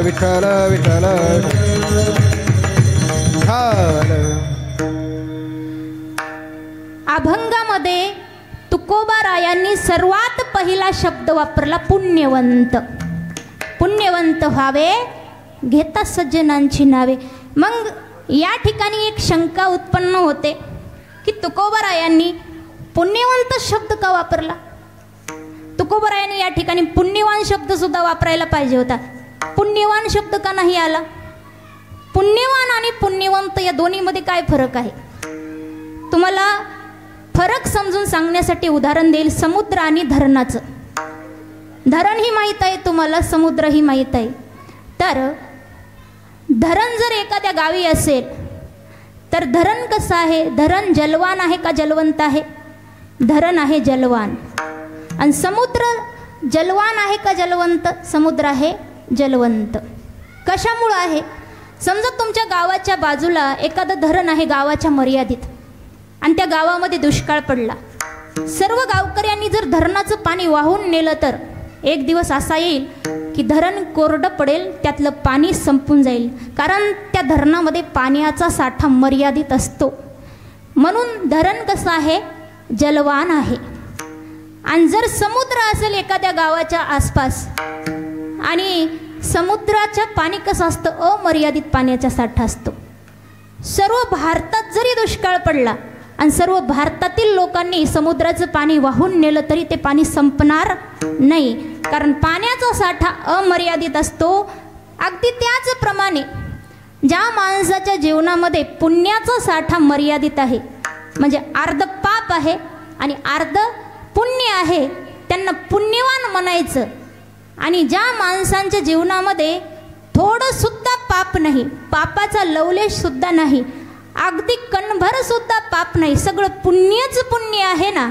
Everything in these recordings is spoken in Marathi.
विठ्ठल विठ्ठल अभंगामध्ये तुकोबारायांनी सर्वात पहिला शब्द वापरला पुण्यवंत. पुण्यवंत व्हावे घेता सज्जनांची नावे. मग या ठिकाणी एक शंका उत्पन्न होते की तुकोबारायांनी पुण्यवंत शब्द का वापरला. तुकोबारायांनी या ठिकाणी पुण्यवान शब्द सुद्धा वापरायला पाहिजे होता. पुण्यवान शब्द का नाही आला. पुण्यवान आणि पुण्यवंत या दोन्हीमध्ये काय फरक आहे. तुम्हाला फरक समजून सांगण्यासाठी उदाहरण देईल समुद्र आणि धरणाचं. धरण ही माहीत आहे तुम्हाला, समुद्र ही माहीत आहे. तर धरण जर एखाद्या गावी असेल तर धरण कसं आहे. धरण जलवान आहे का जलवंत आहे. धरण आहे जलवान. आणि समुद्र जलवान आहे का जलवंत. समुद्र आहे जलवंत. कशामुळं आहे. समजा तुमच्या गावाच्या बाजूला एखादं धरण आहे गावाच्या मर्यादित आणि त्या गावामध्ये दुष्काळ पडला. सर्व गावकऱ्यांनी जर धरणाचं पाणी वाहून नेलं तर एक दिवस असा येईल की धरण कोरडं पडेल, त्यातलं पाणी संपून जाईल. कारण त्या धरणामध्ये पाण्याचा साठा मर्यादित असतो. म्हणून धरण कसं आहे जलवान आहे. आणि जर समुद्र असेल एखाद्या गावाच्या आसपास आणि समुद्राचं पाणी कसं असतं अमर्यादित पाण्याचा साठा असतो. सर्व भारतात जरी दुष्काळ पडला आणि सर्व भारतातील लोकांनी समुद्राचं पाणी वाहून नेलं तरी ते पाणी संपणार नाही. कारण पाण्याचा साठा अमर्यादित असतो. अगदी त्याचप्रमाणे ज्या माणसाच्या जीवनामध्ये पुण्याचा साठा मर्यादित आहे म्हणजे अर्ध पाप आहे आणि अर्ध पुण्य आहे त्यांना पुण्यवान म्हणायचं. आणि ज्या माणसांच्या जीवनामध्ये थोडं सुद्धा पाप नाही, पापाचा लवलेश सुद्धा नाही, अगदी कणभर सुद्धा पाप नाही, सगळं पुण्यच पुण्य आहे ना,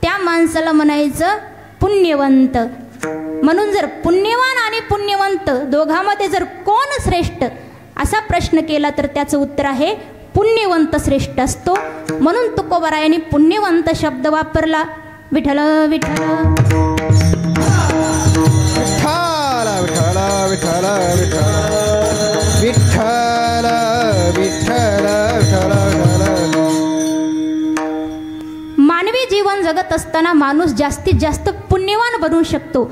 त्या माणसाला म्हणायचं पुण्यवंत. म्हणून जर पुण्यवान आणि पुण्यवंत दोघांमध्ये जर कोण श्रेष्ठ असा प्रश्न केला तर त्याचं उत्तर आहे पुण्यवंत श्रेष्ठ असतो. म्हणून तुकोबारायांनी पुण्यवंत शब्द वापरला. विठ्ठल विठ्ठल विठ्ठल विठ्ठल विठ्ठल विठ्ठल विठ्ठल विठ्ठल. मानवी जीवन जगत असताना माणूस जास्तीत जास्त पुण्यवान बनू शकतो,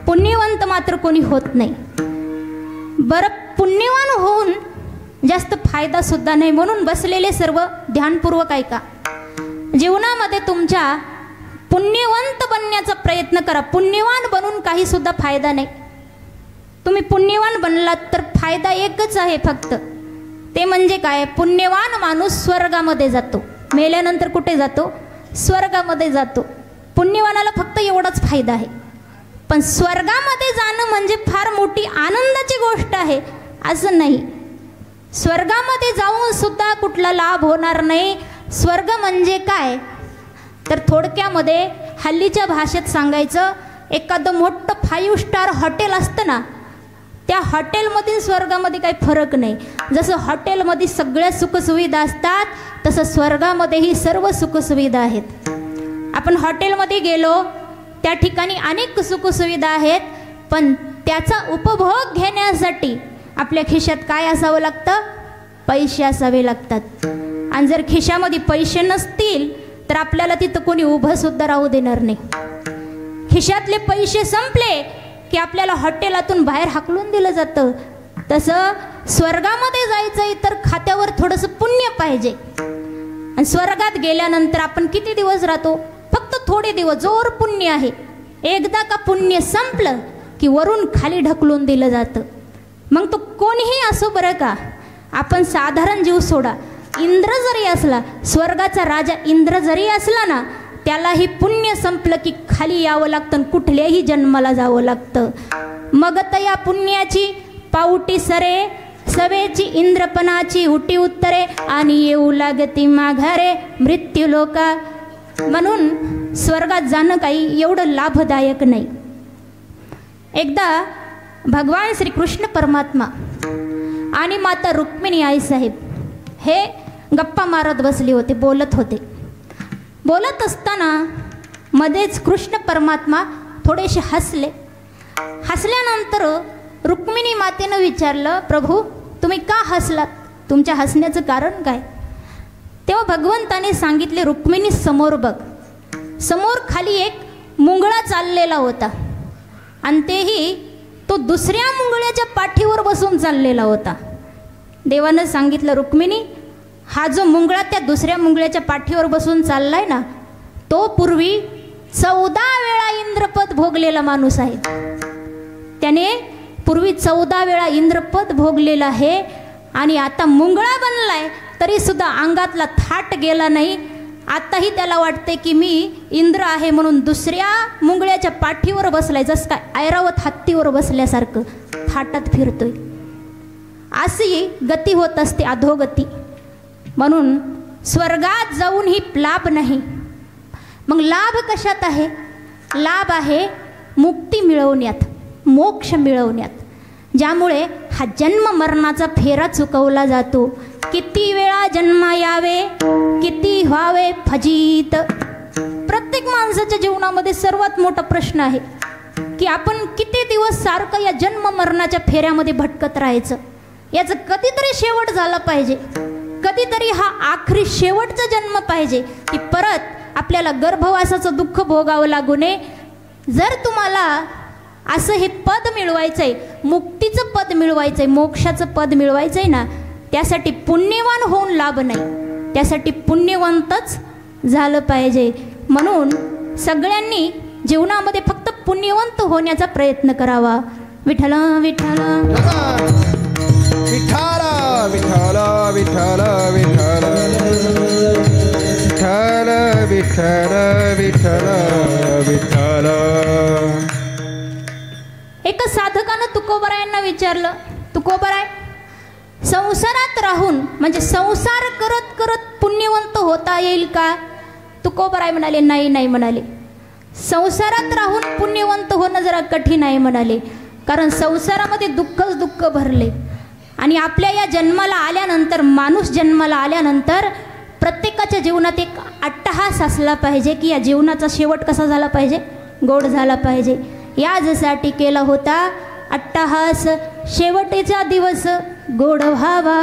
पुण्यवंत मात्र कोणी होत नाही. बरं पुण्यवान होऊन जास्त फायदा सुद्धा नाही. म्हणून बसलेले सर्व ध्यानपूर्वक ऐका. जीवनामध्ये तुमच्या पुण्यवंत बनण्याचा प्रयत्न करा. पुण्यवान बनून काही सुद्धा फायदा नाही. तुम्ही पुण्यवान बनलात तर फायदा एकच आहे फक्त, ते म्हणजे काय. पुण्यवान माणूस स्वर्गामध्ये जातो. मेल्यानंतर कुठे जातो. स्वर्गामध्ये जातो. पुण्यवानाला फक्त एवढाच फायदा आहे. पण स्वर्गामध्ये जाणं म्हणजे फार मोठी आनंदाची गोष्ट आहे असं नाही. स्वर्गामध्ये जाऊन सुद्धा कुठला लाभ होणार नाही. स्वर्ग म्हणजे काय तर थोडक्यामध्ये हल्लीच्या भाषेत सांगायचं एखादं मोठं 5 स्टार हॉटेल असतं ना, त्या हॉटेलमधील स्वर्गामध्ये काही फरक नाही. जसं हॉटेलमध्ये सगळ्या सुखसुविधा असतात तसं स्वर्गामध्येही सर्व सुखसुविधा आहेत. आपण हॉटेलमध्ये गेलो त्या ठिकाणी अनेक सुखसुविधा आहेत, पण त्याचा उपभोग घेण्यासाठी आपल्या खिशात काय असावं लागतं. पैसे असावे लागतात. आणि जर खिशामध्ये पैसे नसतील तर आपल्याला तिथं कोणी उभं सुद्धा राहू देणार नाही. खिशातले पैसे संपले की आपल्याला हॉटेलातून बाहेर हाकलून दिलं जातं. तसं स्वर्गामध्ये जायचं तर खात्यावर थोडंसं पुण्य पाहिजे. आणि स्वर्गात गेल्यानंतर आपण किती दिवस राहतो. फक्त थोडे दिवस. जोर पुण्य आहे. एकदा का पुण्य संपलं की वरून खाली ढकलून दिलं जातं. मग तो कोणीही असो बरं का. आपण साधारण जीव सोडा. इंद्र जरी असला, स्वर्गाचा राजा इंद्र जरी असला ना, त्यालाही पुण्य संपलं की खाली यावं लागतं, कुठल्याही जन्माला जावं लागतं. मग तया पुण्याची पाऊटी सरे, सवेची इंद्रपणाची उटी उत्तरे, आणि येऊ लागती माघारे मृत्यू लोका. म्हणून स्वर्गात जाणं काही एवढं लाभदायक नाही. एकदा भगवान श्रीकृष्ण परमात्मा आणि माता रुक्मिणी आईसाहेब हे गप्पा मारत बसले होते, बोलत होते. बोलत असताना मध्येच कृष्ण परमात्मा थोडेसे हसले. हसल्यानंतर रुक्मिणी मातेनं विचारलं, प्रभू तुम्ही का हसलात? तुमच्या हसण्याचं कारण काय? तेव्हा भगवंताने सांगितले, रुक्मिणी समोर बघ. समोर खाली एक मुंगळा चाललेला होता आणि तेही तो दुसऱ्या मुंगळ्याच्या पाठीवर बसून चाललेला होता. देवानं सांगितलं, रुक्मिणी हा जो मुंगळा त्या दुसऱ्या मुंगळ्याच्या पाठीवर बसून चाललाय ना, तो पूर्वी 14 वेळा इंद्रपद भोगलेला माणूस आहे. त्याने पूर्वी 14 वेळा इंद्रपद भोगलेला आहे आणि आता मुंगळा बनलाय तरी सुद्धा अंगातला थाट गेला नाही. आताही त्याला वाटते की मी इंद्र आहे म्हणून दुसऱ्या मुंगळ्याच्या पाठीवर बसलाय, जसं काय ऐरावत हत्तीवर बसल्यासारखं थाटात फिरतोय. अशी गती होत असते, अधोगती. म्हणून स्वर्गात जाऊन ही लाभ नाही. मग लाभ कशात आहे? लाभ आहे मुक्ती मिळवण्यात, मोक्ष मिळवण्यात, ज्यामुळे हा जन्म मरणाचा फेरा चुकवला जातो. किती वेळा जन्म यावे, किती व्हावे फजित. प्रत्येक माणसाच्या जीवनामध्ये सर्वात मोठा प्रश्न आहे की आपण किती दिवस सारखं या जन्म मरणाच्या फेऱ्यामध्ये भटकत राहायचं. याचं कधीतरी शेवट झाला पाहिजे. कधीतरी हा आखरी शेवटचा जन्म पाहिजे की परत आपल्याला गर्भवासाचं दुःख भोगावं लागू नये. जर तुम्हाला असं हे पद मिळवायचं आहे, मुक्तीचं पद मिळवायचं आहे, मोक्षाचं पद मिळवायचं आहे ना, त्यासाठी पुण्यवान होऊन लाभ नाही, त्यासाठी पुण्यवंतच झालं पाहिजे. म्हणून सगळ्यांनी जीवनामध्ये फक्त पुण्यवंत होण्याचा प्रयत्न करावा. विठ्ठल विठ्ठल विठ्ठल विठ्ठल विठ्ठल विठ्ठल विठ्ठल विठ्ठल विठ्ठल. एका साधकानं तुकोबरायांना विचारलं, तुकोबराय संसारात राहून म्हणजे संसार करत करत पुण्यवंत होता येईल का? तुकोबराय म्हणाले, नाही नाही म्हणाले. संसारात राहून पुण्यवंत होणं जरा कठीण आहे म्हणाले, कारण संसारामध्ये दुःखच दुःख भरले. आणि आपल्या या जन्माला आल्यानंतर, माणूस जन्माला आल्यानंतर प्रत्येकाच्या जीवनात एक अट्टहास असला पाहिजे की या जीवनाचा शेवट कसा झाला पाहिजे? गोड झाला पाहिजे. यासाठी केला होता अट्टहास, शेवटेचा दिवस गोड व्हावा.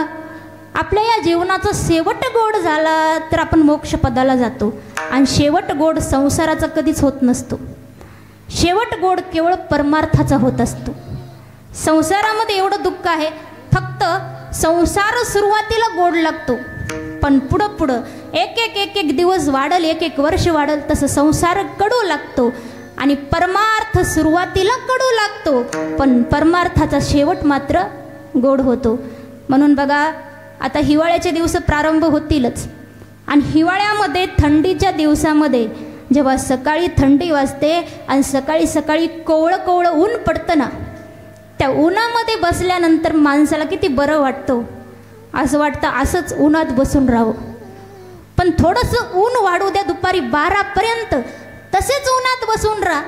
आपल्या या जीवनाचा शेवट गोड झाला तर आपण मोक्षपदाला जातो. आणि शेवट गोड संसाराचा कधीच होत नसतो. शेवट गोड केवळ परमार्थाचा होत असतो. संसारामध्ये एवढं दुःख आहे, फक्त संसार सुरुवातीला गोड लागतो, पण पुढं पुढं एक एक एक एक दिवस वाढल, एक एक वर्ष वाढल, तसं संसार कडू लागतो. आणि परमार्थ सुरुवातीला कडू लागतो, पण परमार्थाचा शेवट मात्र गोड होतो. म्हणून बघा, आता हिवाळ्याचे दिवस प्रारंभ होतीलच. आणि हिवाळ्यामध्ये, थंडीच्या दिवसामध्ये जेव्हा सकाळी थंडी वाजते आणि सकाळी सकाळी कोवळं कोवळं ऊन पडतं ना, त्या उन्हामध्ये बसल्यानंतर माणसाला किती बरं वाटतं. असं वाटतं असंच उन्हात बसून राहावं. पण थोडंसं ऊन वाढू द्या, दुपारी 12पर्यंत तसेच उन्हात बसून राहा.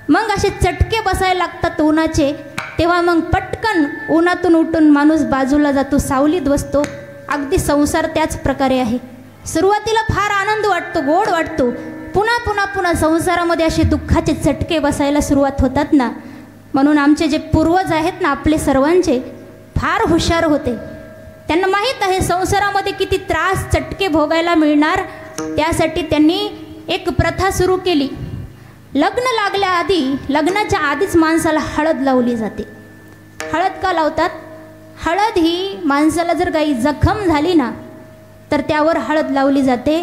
मग असे चटके बसायला लागतात उन्हाचे, तेव्हा मग पटकन उन्हातून उठून माणूस बाजूला जातो, सावलीत बसतो. अगदी संसार त्याच प्रकारे आहे. सुरुवातीला फार आनंद वाटतो, गोड वाटतो, पुन्हा पुन्हा पुन्हा संसारामध्ये असे दुःखाचे चटके बसायला सुरुवात होतात ना. म्हणून आमचे जे पूर्वज आहेत ना, आपले सर्वांचे, फार हुशार होते. त्यांना माहीत आहे संसारामध्ये किती त्रास, चटके भोगायला मिळणार. त्यासाठी त्यांनी एक प्रथा सुरू केली. लग्न लागल्याआधी, लग्नाच्या आधीच माणसाला हळद लावली जाते. हळद का लावतात? हळद ही माणसाला जर काही जखम झाली ना, तर त्यावर हळद लावली जाते.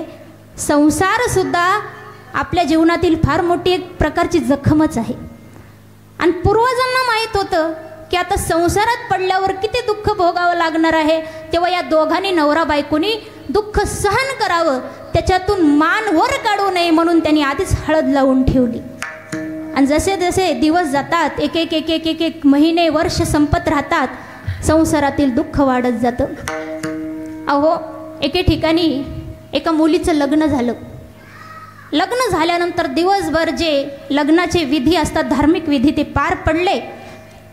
संसारसुद्धा आपल्या जीवनातील फार मोठी एक प्रकारची जखमच आहे. आणि पूर्वजांना माहीत होतं की आता संसारात पडल्यावर किती दुःख भोगावं लागणार आहे. तेव्हा या दोघांनी, नवरा बायकोनी, दुःख सहन करावं, त्याच्यातून मान वर काढू नये म्हणून त्यांनी आधीच हळद लावून ठेवली. आणि जसे जसे दिवस जातात, एक एक एक एक एक एक महिने, वर्ष संपत राहतात, संसारातील दुःख वाढत जातं. अहो, एके ठिकाणी एका मुलीचं लग्न झालं. लग्न झाल्यानंतर दिवसभर जे लग्नाचे विधी असतात, धार्मिक विधी, ते पार पडले.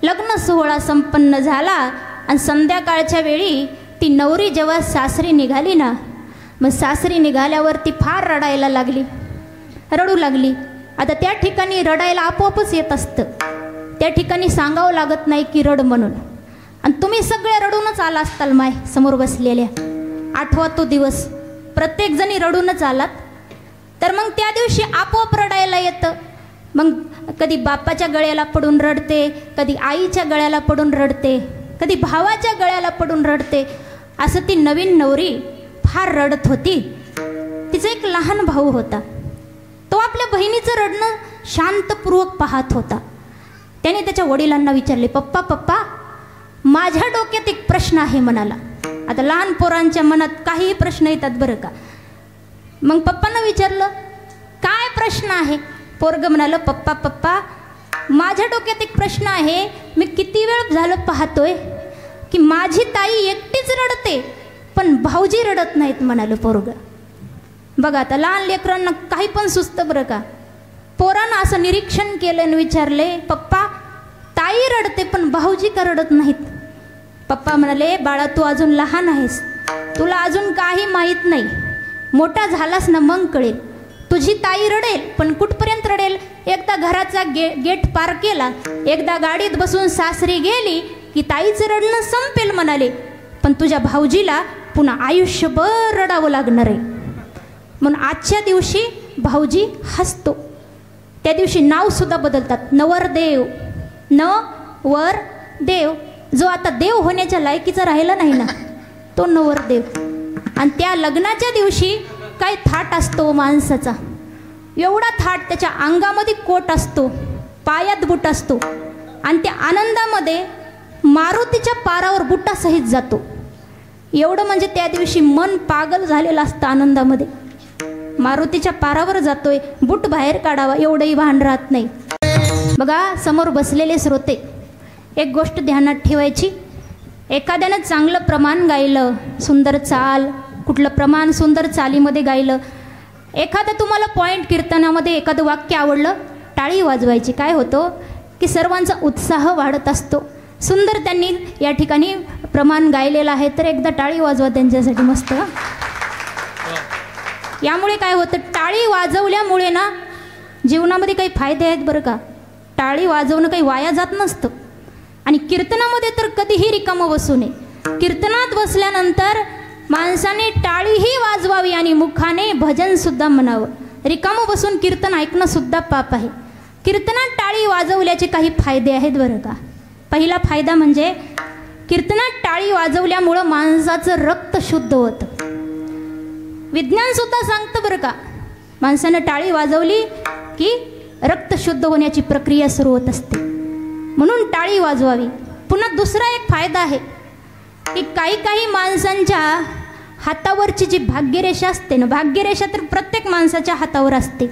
लग्न सोहळा संपन्न झाला आणि संध्याकाळच्या वेळी ती नवरी जेव्हा सासरी निघाली ना, मग सासरी निघाल्यावर ती फार रडायला लागली, रडू लागली. आता त्या ठिकाणी रडायला आपोआपच येत असतं, त्या ठिकाणी सांगावं लागत नाही की रड म्हणून. आणि तुम्ही सगळे रडूनच आला असताल माय समोर बसलेल्या. आठवा तो दिवस, प्रत्येक जणी रडूनच आलात. तर मग त्या दिवशी आपोआप रडायला येतं. मग कधी बापाच्या गळ्याला पडून रडते, कधी आईच्या गळ्याला पडून रडते, कधी भावाच्या गळ्याला पडून रडते. असं ती नवीन नवरी फार रडत होती. तिचा एक लहान भाऊ होता. तो आपल्या बहिणीचं रडणं शांतपूर्वक पाहत होता. त्याने त्याच्या वडिलांना विचारले, पप्पा पप्पा माझ्या डोक्यात एक प्रश्न आहे म्हणाला. आता लहान पोरांच्या मनात काहीही प्रश्न येतात बरं का. मग पप्पांना विचारलं, काय प्रश्न आहे? पोरग म्हणालं, पप्पा पप्पा माझ्या डोक्यात एक प्रश्न आहे. मी किती वेळ झालं पाहतोय की माझी ताई एकटीच रडते पण भाऊजी रडत नाहीत म्हणालं पोरग. बघा आता लहान लेकरांना काही पण सुचतं बरं का. पोरानं असं निरीक्षण केलं आणि विचारले, पप्पा ताई रडते पण भाऊजी का रडत नाहीत? पप्पा म्हणाले, बाळा तू अजून लहान आहेस, तुला अजून काही माहीत नाही. मोठा झालास ना मग कळेल. तुझी ताई रडेल पण कुठपर्यंत रडेल? एकदा घराचा गेट पार केला, एकदा गाडीत बसून सासरी गेली की ताईचं रडणं संपेल म्हणाले. पण तुझ्या भाऊजीला पुन्हा आयुष्यभर रडावं लागणार आहे. म्हणून आजच्या दिवशी भाऊजी हसतो. त्या दिवशी नावसुद्धा बदलतात, नवरदेव. नवरदेव, जो आता देव होण्याच्या लायकीचा राहिला नाही ना तो नवरदेव. आणि त्या लग्नाच्या दिवशी काय थाट असतो माणसाचा, एवढा थाट. त्याच्या अंगामध्ये कोट असतो, पायात बूट असतो. आणि त्या आनंदामध्ये मारुतीच्या पारावर बुटासहित जातो. एवढं म्हणजे त्या दिवशी मन पागल झालेलं असतं आनंदामध्ये. मारुतीच्या पारावर जातोय, बूट बाहेर काढावा एवढंही भान राहत नाही. बघा समोर बसलेले श्रोते, एक गोष्ट ध्यानात ठेवायची. एखाद्यानं चांगलं प्रमाण गायलं, सुंदर चाल, कुठलं प्रमाण सुंदर चालीमध्ये गायलं, एखादं तुम्हाला पॉईंट कीर्तनामध्ये एखादं वाक्य आवडलं, टाळी वाजवायची. काय होतं की सर्वांचा उत्साह वाढत असतो. सुंदर त्यांनी या ठिकाणी प्रमाण गायलेलं आहे तर एकदा टाळी वाजवा त्यांच्यासाठी मस्त. यामुळे काय होतं, टाळी वाजवल्यामुळे ना जीवनामध्ये काही फायदे आहेत बरं का. टाळी वाजवणं काही वाया जात नसतं. आणि कीर्तनामध्ये तर कधीही रिकामं बसू नये. कीर्तनात बसल्यानंतर माणसाने टाळीही वाजवावी आणि मुखाने भजनसुद्धा म्हणावं. रिकामं बसून कीर्तन ऐकणं सुद्धा पाप आहे. कीर्तनात टाळी वाजवल्याचे काही फायदे आहेत बरं का. पहिला फायदा म्हणजे कीर्तनात टाळी वाजवल्यामुळं माणसाचं रक्त शुद्ध होतं. विज्ञानसुद्धा सांगतं बरं का, माणसानं टाळी वाजवली की रक्त शुद्ध होण्याची प्रक्रिया सुरू होत असते. म्हणून टाळी वाजवावी. पुन्हा दुसरा एक फायदा आहे की काही माणसांच्या हातावरची जी भाग्यरेषा असते ना, भाग्यरेषा तर प्रत्येक माणसाच्या हातावर असते.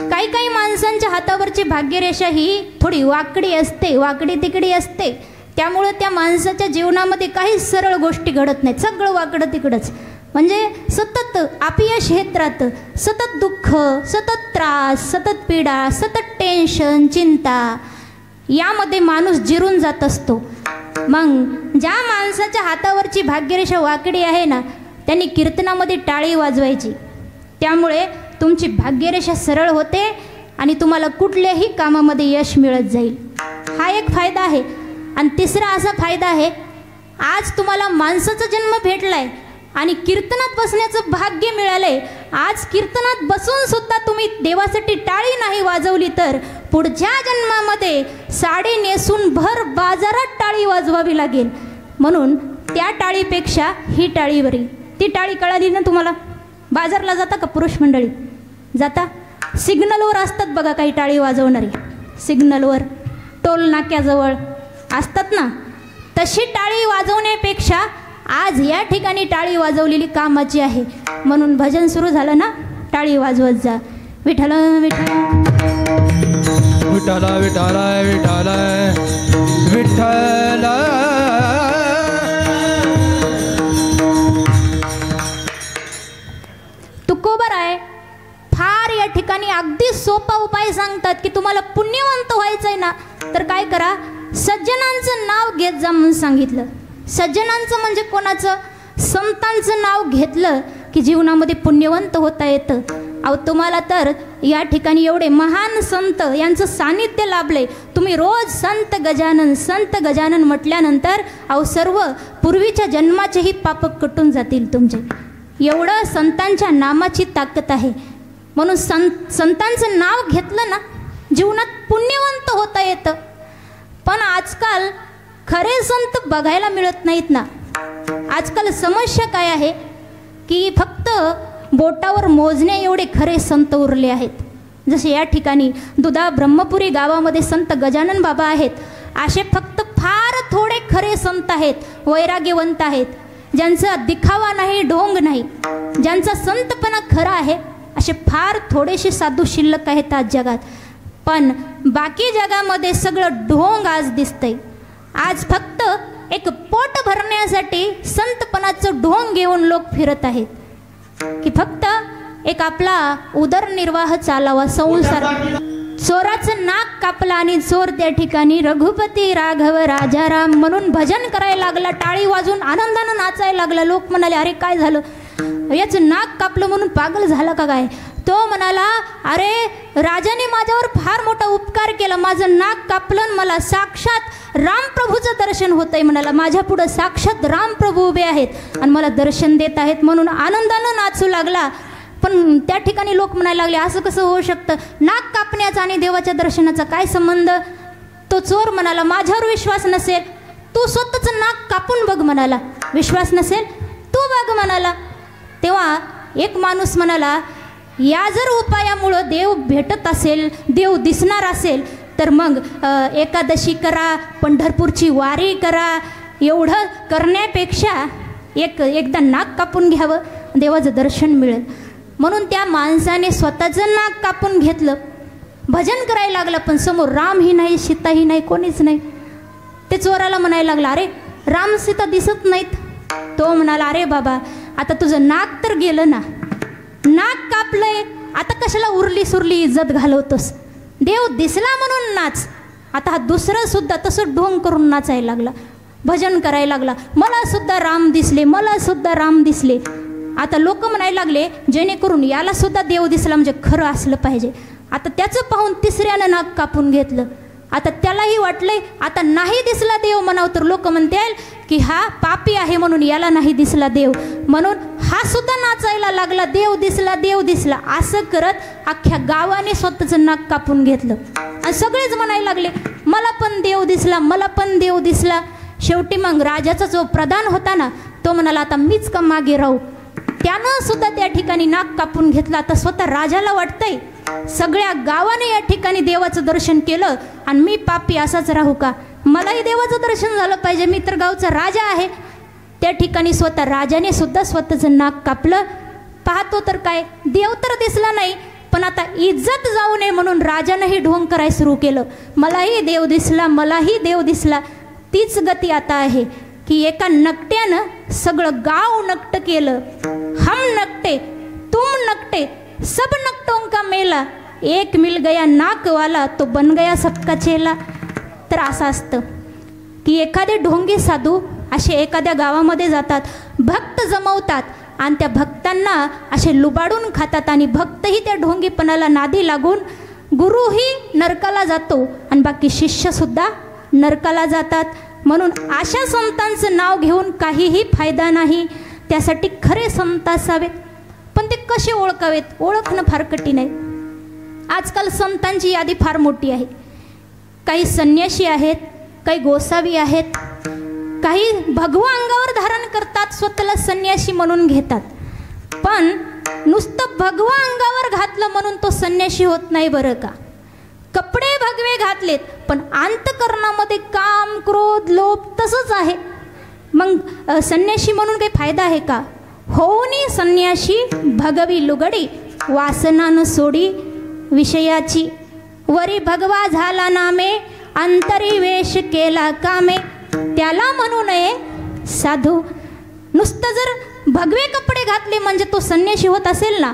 काही माणसांच्या हातावरची भाग्यरेषा ही थोडी वाकडी असते, वाकडी तिकडी असते. त्यामुळं त्या माणसाच्या जीवनामध्ये काही सरळ गोष्टी घडत नाहीत, सगळं वाकडं तिकडंच. म्हणजे सतत अपयश येत राहतं, सतत दुःख, सतत त्रास, सतत पीडा, सतत टेन्शन, चिंता, यामध्ये माणूस जिरून जात असतो. मग ज्या माणसाच्या हातावरची भाग्यरेषा वाकडी आहे ना, त्यांनी कीर्तनामध्ये टाळी वाजवायची. त्यामुळे तुमची भाग्यरेषा सरळ होते आणि तुम्हाला कुठल्याही कामामध्ये यश मिळत जाईल. हा एक फायदा आहे. आणि तिसरा असा फायदा आहे, आज तुम्हाला माणसाचा जन्म भेटलाय आणि कीर्तनात बसण्याचं भाग्य मिळालंय. आज कीर्तनात बसून सुद्धा तुम्ही देवासाठी टाळी नाही वाजवली तर पुढच्या जन्मामध्ये साडी नेसून भर बाजारात टाळी वाजवावी लागेल. म्हणून त्या टाळीपेक्षा ही टाळी बरी. ती टाळी कळाली ना तुम्हाला? बाजारला जाता का पुरुष मंडळी? जाता? सिग्नलवर असतात बघा काही टाळी वाजवणारी, सिग्नलवर टोल नाक्याजवळ असतात ना. तशी टाळी वाजवण्यापेक्षा आज या ठिकाणी टाळी वाजवलेली कामाची आहे. म्हणून भजन सुरू झालं ना, टाळी वाजवत जा. विठ्ठल विठ्ठल विठ्ठल विठ्ठल विठ्ठल विठ्ठल. तुकोबाराय फार या ठिकाणी अगदी सोपा उपाय सांगतात की तुम्हाला पुण्यवंत व्हायचंय ना तर काय करा, सज्जनांचं नाव घेत जा म्हणून सांगितलं. सज्जनांचं म्हणजे कोणाचं? संतांचं नाव घेतलं की जीवनामध्ये पुण्यवंत होता येतं. अहो तुम्हाला तर या ठिकाणी एवढे महान संत यांचं सानिध्य लाभले. तुम्ही रोज संत गजानन म्हटल्यानंतर अहो सर्व पूर्वीच्या जन्माचेही पाप कटून जातील तुमचे. एवढं संतांच्या नामाची ताकद आहे. म्हणून संतांचं नाव घेतलं ना जीवनात पुण्यवंत होता येतं. पण आजकाल खरे संत बघायला मिळत नाहीत ना. आजकाल समस्या काय आहे की फक्त बोटावर मोजणे एवढे खरे संत उरले आहेत. जसे या ठिकाणी दुधा ब्रह्मपुरी गावामध्ये संत गजानन बाबा आहेत. असे फक्त फार थोडे खरे संत आहेत, वैराग्यवंत आहेत, ज्यांचा दिखावा नाही, ढोंग नाही, ज्यांचा संतपणा खरा आहे. असे फार थोडेसे साधू शिल्लक आहेत आज जगात. पण बाकी जगामध्ये सगळं ढोंग आज दिसतंय. आज फक्त एक पोट भरण्यासाठी संतपणाचं ढोंग घेऊन लोक फिरत आहेत की फक्त एक आपला उदरनिर्वाह चालावा, संसार. चोराचं नाक कापलं आणि चोर त्या ठिकाणी रघुपती राघव राजाराम म्हणून भजन करायला लागला, टाळी वाजून आनंदानं नाचायला लागला. लोक म्हणाले अरे काय झालं, याचं नाक कापलं म्हणून पागल झाला का काय. तो म्हणाला अरे राजाने माझ्यावर फार मोठा उपकार केला, माझं नाक कापलं, मला साक्षात रामप्रभूचं दर्शन होतंय. म्हणाला माझ्या पुढं साक्षात रामप्रभू उभे आहेत आणि मला दर्शन देत आहेत म्हणून आनंदानं नाचू लागला. पण त्या ठिकाणी लोक म्हणायला लागले असं कसं होऊ शकतं, नाक कापण्याचा आणि देवाच्या दर्शनाचा काय संबंध. तो चोर म्हणाला माझ्यावर विश्वास नसेल तू स्वतःचं नाक कापून बघ म्हणाला, विश्वास नसेल तू बघ म्हणाला. तेव्हा एक माणूस म्हणाला या जर उपायामुळं देव भेटत असेल, देव दिसणार असेल तर मग एकादशी करा, पंढरपूरची वारी करा. एवढं करण्यापेक्षा एकदा नाक कापून घ्यावं, देवाचं दर्शन मिळेल. म्हणून त्या माणसाने स्वतःचं नाक कापून घेतलं, भजन करायला लागलं. पण समोर रामही नाही, सीताही नाही, कोणीच नाही. ते चोराला म्हणायला लागला अरे राम सीता दिसत नाहीत. तो म्हणाला अरे बाबा आता तुझं नाक तर गेलं ना, नाक कापलंय, आता कशाला उरली सुरली इज्जत घालवतोस. देव दिसला म्हणून नाच. आता हा दुसरा सुद्धा तसं ढोंग करून नाचायला लागला, भजन करायला लागला, मला सुद्धा राम दिसले, मला सुद्धा राम दिसले. आता लोक म्हणायला लागले जेणेकरून याला सुद्धा देव दिसला म्हणजे खरं असलं पाहिजे. आता त्याचं पाहून तिसऱ्यानं नाक कापून घेतलं. आता त्यालाही वाटलंय आता नाही दिसला देव म्हणावं तर लोक म्हणतील की हा पापी आहे म्हणून याला नाही दिसला देव, म्हणून हा सुद्धा नाचायला लागला, देव दिसला, देव दिसला. असं करत अख्ख्या गावाने स्वतःचं नाक कापून घेतलं आणि सगळेच म्हणायला लागले मला पण देव दिसला, मला पण देव दिसला. शेवटी मग राजाचा जो प्रधान होता ना तो म्हणाला आता मीच का मागे राहू. त्यानं सुद्धा त्या ठिकाणी नाक कापून घेतला. आता स्वतः राजाला वाटतंय सगळ्या गावाने या ठिकाणी देवाचं दर्शन केलं आणि मी पापी असाच राहू का, मलाही देवाचं दर्शन झालं पाहिजे, मी तर गावचा राजा आहे. त्या ठिकाणी स्वतः राजाने सुद्धा स्वतःचं नाक कापलं. पाहतो तर काय देव तर दिसला नाही, पण आता इज्जत जाऊ नये म्हणून राजानंही ढोंग करायला सुरू केलं, मलाही देव दिसला, मलाही देव दिसला. तीच गती आता आहे की एका नकट्यानं सगळं गाव नकट केलं. हम नकटे तुम नकटे सब नकटों का मेला, एक मिल गया नाक वाला तो बन गया सबका चेला. तर असं असतं की एखादे ढोंगी साधू असे एखाद्या गावामध्ये जातात, भक्त जमवतात आणि त्या भक्तांना असे लुबाडून खातात आणि भक्तही त्या ढोंगीपणाला नादी लागून गुरुही नरकाला जातो आणि बाकी शिष्यसुद्धा नरकाला जातात. म्हणून अशा संतांचं नाव घेऊन काहीही फायदा नाही. त्यासाठी खरे संत असावेत. पण ते कसे ओळखावेत, ओळखणं फार कठीण आहे. आजकाल संतांची यादी फार मोठी आहे. काही संन्यासी आहेत, काही गोसावी आहेत, काही भगवा अंगावर धारण करतात, स्वतःला संन्यासी म्हणून घेतात. पण नुसतं भगवा अंगावर घातलं म्हणून तो संन्यासी होत नाही बरं का. कपडे भगवे घातलेत पण अंतकरणामध्ये काम, क्रोध, लोभ तसंच आहे. मग संन्यासी म्हणून काही फायदा आहे का. होऊनी संन्यासी भगवी लुगडी, वासना न सोडी विषयाची, वरी भगवा झाला नामे, अंतरी वेश केला कामे, त्याला म्हणू नये साधू. नुसतं जर भगवे कपडे घातले म्हणजे तो संन्यासी होत असेल ना,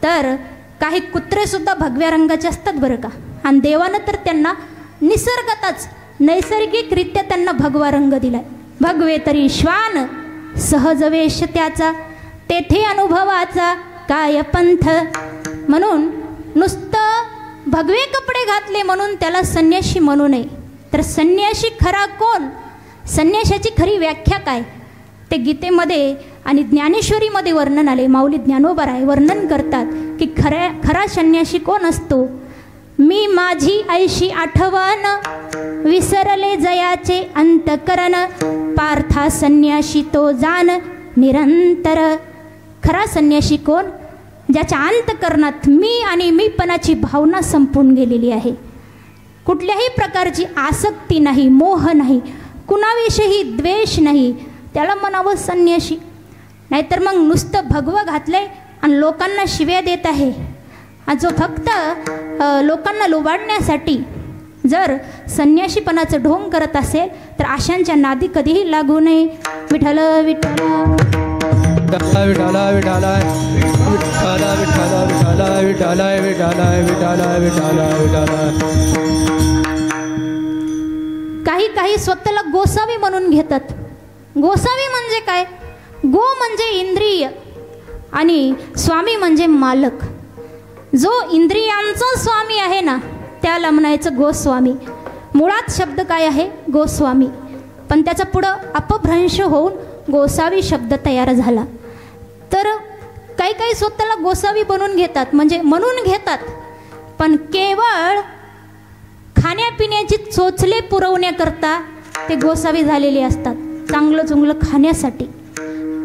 तर काही कुत्रे सुद्धा भगव्या रंगाचे असतात बरं का. आणि देवानं तर त्यांना निसर्गतच नैसर्गिकरित्या त्यांना भगवा रंग दिलाय. भगवे तरी श्वान सहज वेश त्याचा, तेथे अनुभवाचा काय पंथ. म्हणून नुसतं भगवे कपडे घातले म्हणून त्याला संन्याशी म्हणू नये. तर संन्याशी खरा कोण, संन्याशाची खरी व्याख्या काय, ते गीतेमध्ये आणि ज्ञानेश्वरीमध्ये वर्णन आले. माऊली ज्ञानोबराय वर्णन करतात की खरा संन्याशी कोण असतो. मी माझी ऐशी आठवण विसरले जयाचे अंतकरण, पार्था संन्याशी तो जाण निरंतर. खरा संन्याशी कोण, ज्याच्या अंतकरणात मी आणि मीपणाची भावना संपून गेलेली आहे. कुठल्याही प्रकारची आसक्ती नाही, मोह नाही, कुणाविषयी द्वेष नाही, त्याला म्हणावं संन्याशी. नाहीतर मग नुसतं भगवं घातलंय आणि लोकांना शिव्या देत आहे. आणि जो फक्त लोकांना लुबाडण्यासाठी जर संन्याशीपणाचं ढोंग करत असेल तर अशांच्या नादी कधीही लागू नये. विठ्ठल विठ्ठल विठ्ठल विठ्ठल विठ्ठल विठ्ठल विठ्ठल विठ्ठल विठ्ठल विठ्ठल. काही स्वतःला गोसावी म्हणून घेतात. गोसावी म्हणजे काय, गो म्हणजे इंद्रिय आणि स्वामी म्हणजे मालक. जो इंद्रियांचा स्वामी आहे ना त्याला म्हणायचं गोस्वामी. मुळात शब्द काय आहे, गोस्वामी, पण त्याचा पुढं अपभ्रंश होऊन गोसावी शब्द तयार झाला. तर काही स्वतःला गोसावी बनवून घेतात, म्हणजे म्हणून घेतात, पण केवळ खाण्यापिण्याची चोचले पुरवण्याकरता ते गोसावी झालेले असतात, चांगलं चुंगलं खाण्यासाठी.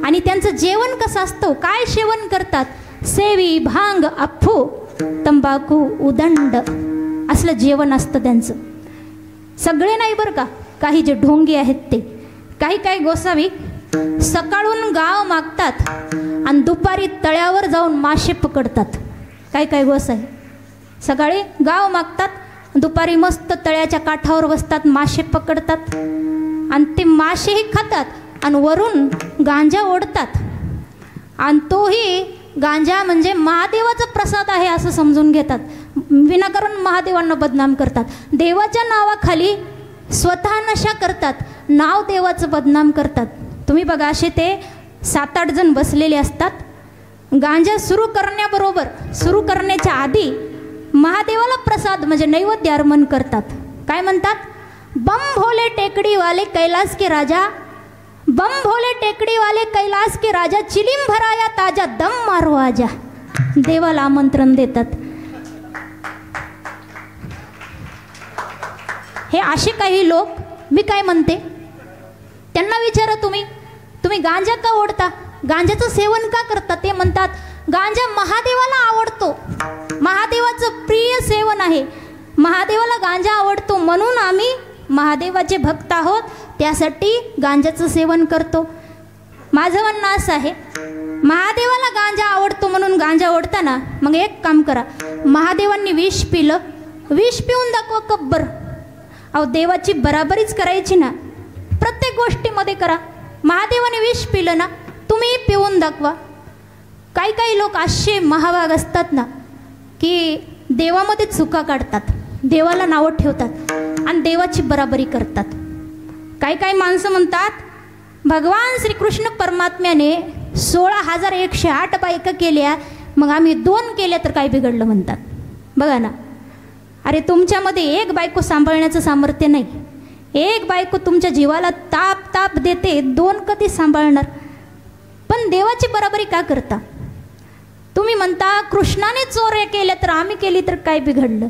आणि त्यांचं जेवण कसं असतं, काय सेवन करतात, सेवी, भांग, अफू, तंबाखू, उदंड असलं जेवण असतं त्यांचं. सगळे नाही बरं का, काही जे ढोंगी आहेत ते. काही गोसावी सकाळून गाव मागतात आणि दुपारी तळ्यावर जाऊन मासे पकडतात. काही गोसावी सकाळी गाव मागतात, दुपारी मस्त तळ्याच्या काठावर बसतात, मासे पकडतात आणि ते मासेही खातात आणि वरून गांजा ओढतात. आणि तोही गांजा म्हणजे महादेवाचा प्रसाद आहे असं समजून घेतात. विनाकारण महादेवांना बदनाम करतात. देवाच्या नावाखाली स्वतः नशा करतात, नाव देवाचं बदनाम करतात. तुम्ही बघा, असे ते 7-8 जण बसलेले असतात. गांजा सुरू करण्याच्या आधी महादेवाला प्रसाद म्हणजे नैवेद्य अर्पण करतात. काय म्हणतात, बम भोले टेकडी वाले कैलास के राजा, बम भोले टेकडी वाले कैलास के राजा, चिलीम भराया ताजा, दम मारो आजा. देवाला आमंत्रण देतात. हे असे काही लोक, मी काय म्हणते त्यांना विचारा, तुम्ही गांजा का ओढता, गांजाचं सेवन का करता. ते म्हणतात गांजा महादेवाला आवडतो, महादेवाचं प्रिय सेवन आहे, महादेवाला गांजा आवडतो म्हणून आम्ही महादेवाचे भक्त आहोत, त्यासाठी गांजाचं सेवन करतो. माझं म्हणणं असं आहे, महादेवाला गांजा आवडतो म्हणून गांजा ओढताना मग एक काम करा, महादेवांनी विष पिलं, विष पिऊन दाखवा कब्बर. अहो, देवाची बराबरीच करायची ना, प्रत्येक गोष्टीमध्ये करा. महादेवाने विष पिलं ना, तुम्ही पिऊन दाखवा. काही लोक असे महाभाग असतात ना की देवामध्ये चुका काढतात, देवाला नावं ठेवतात आणि देवाची बराबरी करतात. काही माणसं म्हणतात भगवान श्रीकृष्ण परमात्म्याने 16,108 बायका केल्या, मग आम्ही 2 केल्या तर काय बिघडलं म्हणतात. बघा ना, अरे तुमच्यामध्ये एक बायको सांभाळण्याचं सामर्थ्य नाही, एक बायको तुमच्या जीवाला ताप देते, 2 कधी सांभाळणार. पण देवाची बराबरी का करता. तुम्ही म्हणता कृष्णाने चोऱ्या केल्या तर आम्ही केली तर काय बिघडलं.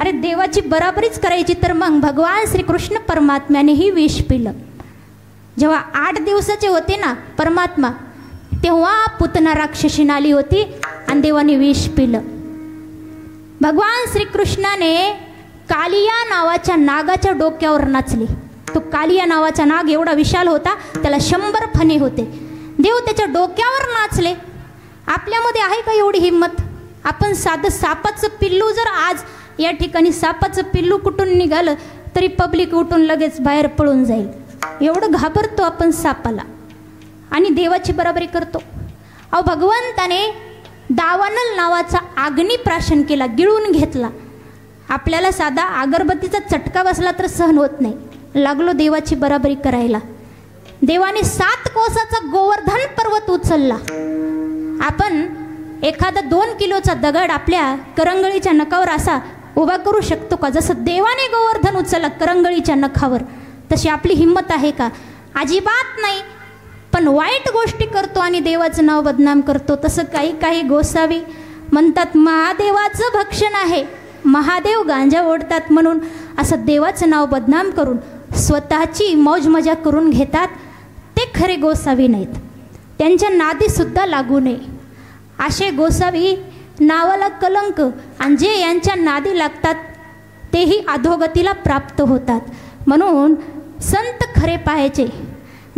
अरे देवाची बराबरीच करायची तर मग भगवान श्रीकृष्ण परमात्म्यानेही विष पिलं. जेव्हा 8 दिवसाचे होते ना परमात्मा, तेव्हा पुतना राक्षसीन आली होती आणि देवाने विष पिलं. भगवान श्रीकृष्णाने कालिया नावाच्या नागाच्या डोक्यावर नाचले. तो कालिया नावाचा नाग एवढा विशाल होता, त्याला 100 फणे होते. देव त्याच्या डोक्यावर नाचले. आपल्यामध्ये आहे का एवढी हिंमत. आपण साधं सापाचं पिल्लू जर आज या ठिकाणी सापाचं पिल्लू कुठून निघालं तरी पब्लिक उठून लगेच बाहेर पळून जाईल, एवढं घाबरतो आपण सापाला. आणि देवाची बराबरी करतो. अहो, भगवंताने दावानल नावाचा अग्नी प्राशन केला, गिळून घेतला. आपल्याला साधा अगरबत्तीचा चटका बसला तर सहन होत नाही, लागलो देवाची बराबरी करायला. देवाने 7 कोसाचा गोवर्धन पर्वत उचलला. आपण एखादा 2 किलोचा दगड आपल्या करंगळीच्या नखावर असा उभा करू शकतो का? जसं देवाने गोवर्धन उचलला करंगळीच्या नखावर, तशी आपली हिंमत आहे का? अजिबात नाही. पण वाईट गोष्टी करतो आणि देवाचं नाव बदनाम करतो. तसं काही गोसावी म्हणतात महादेवाचं भक्षण आहे, महादेव गांजा ओढतात म्हणून असं देवाचं नाव बदनाम करून स्वतःची मौज मजा करून घेतात. ते खरे गोसावी नाहीत. त्यांच्या नादीसुद्धा लागू नये. असे गोसावी नावाला कलंक, आणि जे यांच्या नादी लागतात तेही अधोगतीला प्राप्त होतात. म्हणून संत खरे पाहायचे.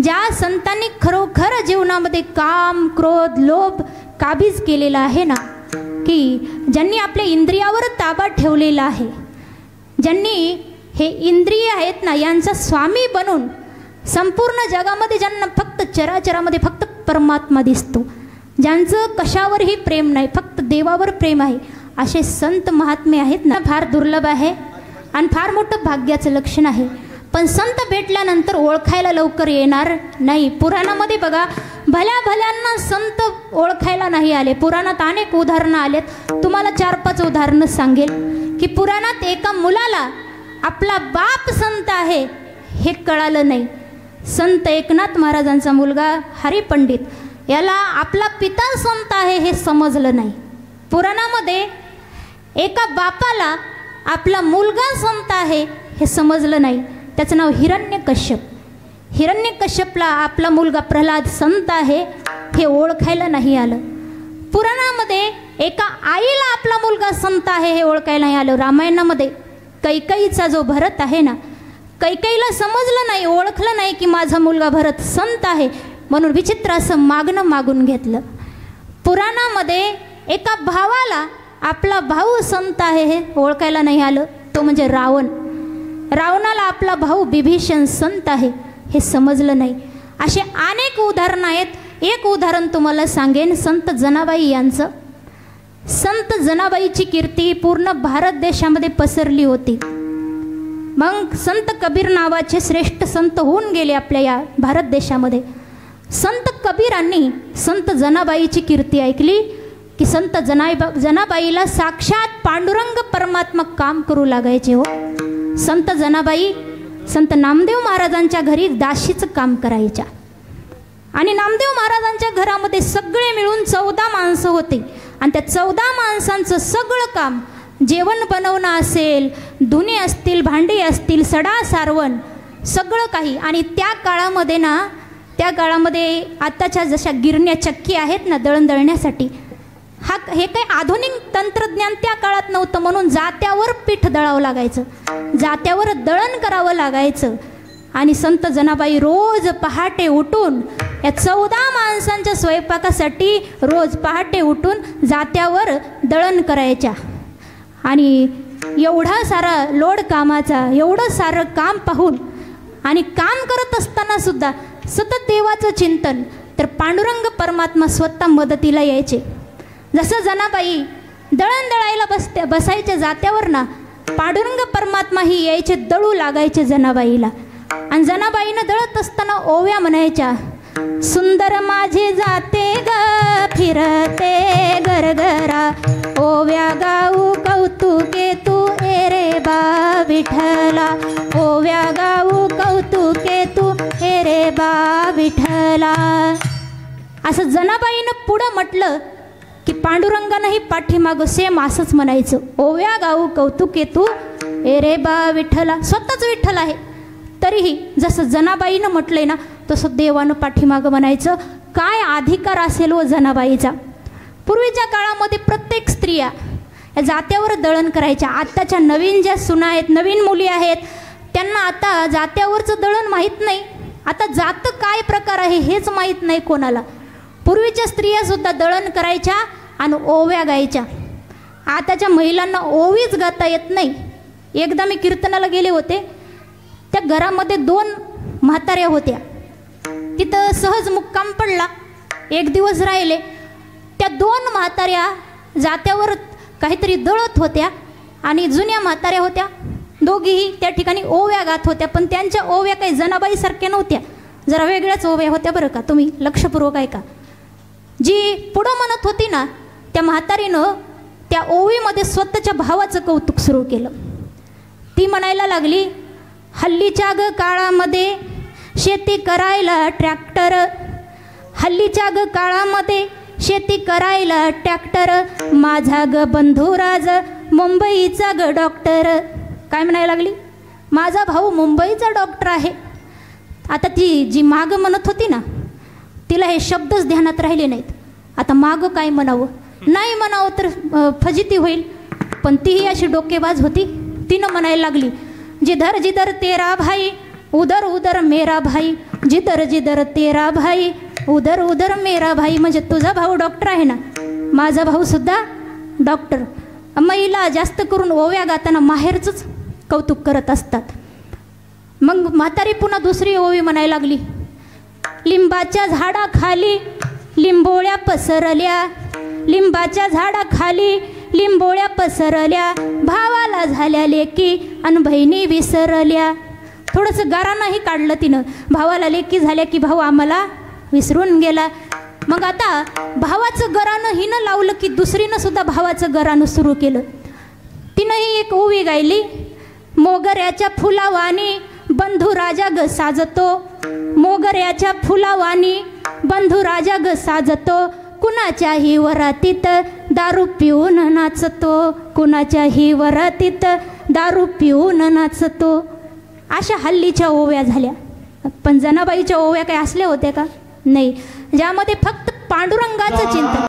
ज्या संतांनी खरोखर जीवनामध्ये काम, क्रोध, लोभ काबीज केलेला आहे ना, की ज्यांनी आपल्या इंद्रियावर ताबा ठेवलेला आहे, ज्यांनी हे इंद्रिय आहेत ना यांचा स्वामी बनून संपूर्ण जगामध्ये ज्यांना फक्त चराचरामध्ये फक्त परमात्मा दिसतो, ज्यांचं कशावरही प्रेम नाही, फक्त देवावर प्रेम आहे, असे संत महात्मे आहेत ना, फार दुर्लभ आहे आणि फार मोठं भाग्याचं लक्षण आहे. पण संत भेटल्यानंतर ओळखायला लवकर येणार नाही. पुराणामध्ये बघा, भल्या भल्यांना संत ओळखायला नाही आले. पुराणात अनेक उदाहरणं आलेत. तुम्हाला 4-5 उदाहरणं सांगेल की पुराणात एका मुलाला आपला बाप संत आहे हे कळालं नाही. संत एकनाथ महाराजांचा मुलगा हरिपंडित, याला आपला पिता संत आहे हे समजलं नाही. पुराणामध्ये एका बापाला आपला मुलगा संत आहे हे समजलं नाही. त्याचं नाव हिरण्यकश्यप. हिरण्यकश्यपला आपला मुलगा प्रल्हाद संत आहे हे ओळखायला नाही आलं. पुराणामध्ये एका आईला आपला मुलगा संत आहे हे ओळखायला नाही आलं. रामायणामध्ये कैकेयीचा जो भरत आहे ना, कैकेयीला समजलं नाही, ओळखलं नाही की माझा मुलगा भरत संत आहे, म्हणून विचित्र असं मागणं मागून घेतलं. पुराणामध्ये एका भावाला आपला भाऊ संत आहे हे ओळखायला नाही आलं, तो म्हणजे रावण. रावणाला आपला भाऊ बिभीषण संत आहे हे समजलं नाही. असे अनेक उदाहरणं आहेत. एक उदाहरण तुम्हाला सांगेन, संत जनाबाई यांचं. संत जनाबाईची कीर्ती पूर्ण भारत देशामध्ये पसरली होती. मग संत कबीर नावाचे श्रेष्ठ संत होऊन गेले आपल्या या भारत देशामध्ये. संत कबीरांनी संत जनाबाईची कीर्ती ऐकली की संत जनाबाईला साक्षात पांडुरंग परमात्मा काम करू लागायचे. हो, संत जनाबाई संत नामदेव महाराजांच्या घरी दाशीचं काम करायच्या. आणि नामदेव महाराजांच्या घरामध्ये सगळे मिळून 14 माणसं होते. आणि त्या 14 माणसांचं सगळं काम, जेवण बनवणं असेल, धुणे असतील, भांडी असतील, सडा सारवण, सगळं काही. आणि त्या काळामध्ये ना, त्या काळामध्ये आताच्या जशा गिरण्या, चक्की आहेत ना दळण दळण्यासाठी, हे काही आधुनिक तंत्रज्ञान त्या काळात नव्हतं. म्हणून जात्यावर पीठ दळावं लागायचं, जात्यावर दळण करावं लागायचं. आणि संत जनाबाई रोज पहाटे उठून या 14 माणसांच्या स्वयंपाकासाठी रोज पहाटे उठून जात्यावर दळण करायच्या. आणि एवढा सारा लोड कामाचा, एवढं सारं काम पाहून आणि काम करत असताना सुद्धा सतत देवाचं चिंतन, तर पांडुरंग परमात्मा स्वतः मदतीला यायचे. जसं जनाबाई दळण दळायला बसायच्या जात्यावर ना, पांडुरंग परमात्मा ही यायचे, दळू लागायचे जनाबाईला. आणि जनाबाईनं दळत असताना ओव्या म्हणायच्या, सुंदर माझे जाते ग फिरते गरगरा, ओव्या गाऊ कौतुके तू एरे बा विठ्ठला, ओव्या गाऊ कौतुके तू एरे बा विठ्ठला. असं जनाबाईनं पुढं म्हटलं की पांडुरंगानंही पाठीमागं सेम असंच म्हणायचं, ओव्या गाऊ कौतुके तू एरे बा विठ्ठला. स्वतःच विठ्ठल आहे, तरीही जसं जनाबाईनं म्हटलंय ना तसं देवानं पाठीमागं म्हणायचं. काय अधिकार असेल व जनाबाईचा. पूर्वीच्या काळामध्ये प्रत्येक स्त्रिया या जात्यावर दळण करायच्या. आत्ताच्या नवीन ज्या सुना आहेत, नवीन मुली आहेत, त्यांना आता जात्यावरचं दळण माहीत नाही. आता जातं काय प्रकार आहे हेच माहीत नाही कोणाला. पूर्वीच्या स्त्रियासुद्धा दळण करायच्या आणि ओव्या गायच्या. आताच्या महिलांना ओवीच गाता येत नाही. एकदा मी कीर्तनाला गेले होते, त्या घरामध्ये 2 म्हाताऱ्या होत्या. तिथं सहज मुक्काम पडला, एक दिवस राहिले. त्या 2 म्हाताऱ्या जात्यावर काहीतरी दळत होत्या आणि जुन्या म्हाताऱ्या होत्या. दोघीही त्या ठिकाणी ओव्या गात होत्या, पण त्यांच्या ओव्या काही जनाबाईसारख्या नव्हत्या. जरा वेगळ्याच ओव्या होत्या बरं का, तुम्ही लक्षपूर्वक ऐका. जी पुढं म्हणत होती ना त्या म्हातारीनं त्या ओवीमध्ये स्वतःच्या भावाचं कौतुक सुरू केलं. ती म्हणायला लागली, हल्लीच्या ग काळामध्ये शेती करायला ट्रॅक्टर, हल्लीच्या ग काळामध्ये शेती करायला ट्रॅक्टर, माझा ग बंधुराज मुंबईचा ग डॉक्टर. काय म्हणायला लागली, माझा भाऊ मुंबईचा डॉक्टर आहे. आता ती जी माग म्हणत होती ना तिला हे शब्दच ध्यानात राहिले नाहीत. आता माग काय म्हणावं, नाही म्हणावं तर फजिती होईल. पण तीही अशी डोकेबाज होती. तिनं म्हणायला लागली, जिधर जिधर तेरा भाई उधर उधर मेरा भाई, जिधर जिधर तेरा भाई उधर उधर मेरा भाई. म्हणजे तुझा भाऊ डॉक्टर आहे ना, माझा भाऊ सुद्धा डॉक्टर. महिला जास्त करून ओव्या गाताना माहेरचंच कौतुक करत असतात. मग म्हातारी पुन्हा दुसरी ओवी म्हणायला लागली, लिंबाच्या झाडाखाली लिंबोळ्या पसरल्या, लिंबाच्या झाडाखाली लिंबोळ्या पसरल्या, भावाला झाल्या लेकी अन बहिणी विसरल्या. थोडंसं गारानंही काढलं तिनं, भावाला लेकी झाल्या की भाऊ आम्हाला विसरून गेला. मग आता भावाचं गरानं हिनं लावलं की दुसरीनं सुद्धा भावाचं गरानं सुरू केलं. तिनंही एक ओवी गायली, मोगऱ्याच्या फुलावानी बंधू राजा ग साजतो, मोगऱ्याच्या फुलावानी बंधू राजा ग साजतो, कुणाच्याही वरातीत दारू पिऊन नाचतो, कुणाच्याही वरातीत दारू पिऊन नाचतो. अशा हल्लीच्या ओव्या झाल्या. पण जनाबाईच्या ओव्या काय असल्या होत्या का? नाही, ज्यामध्ये फक्त पांडुरंगाचं चिंतन.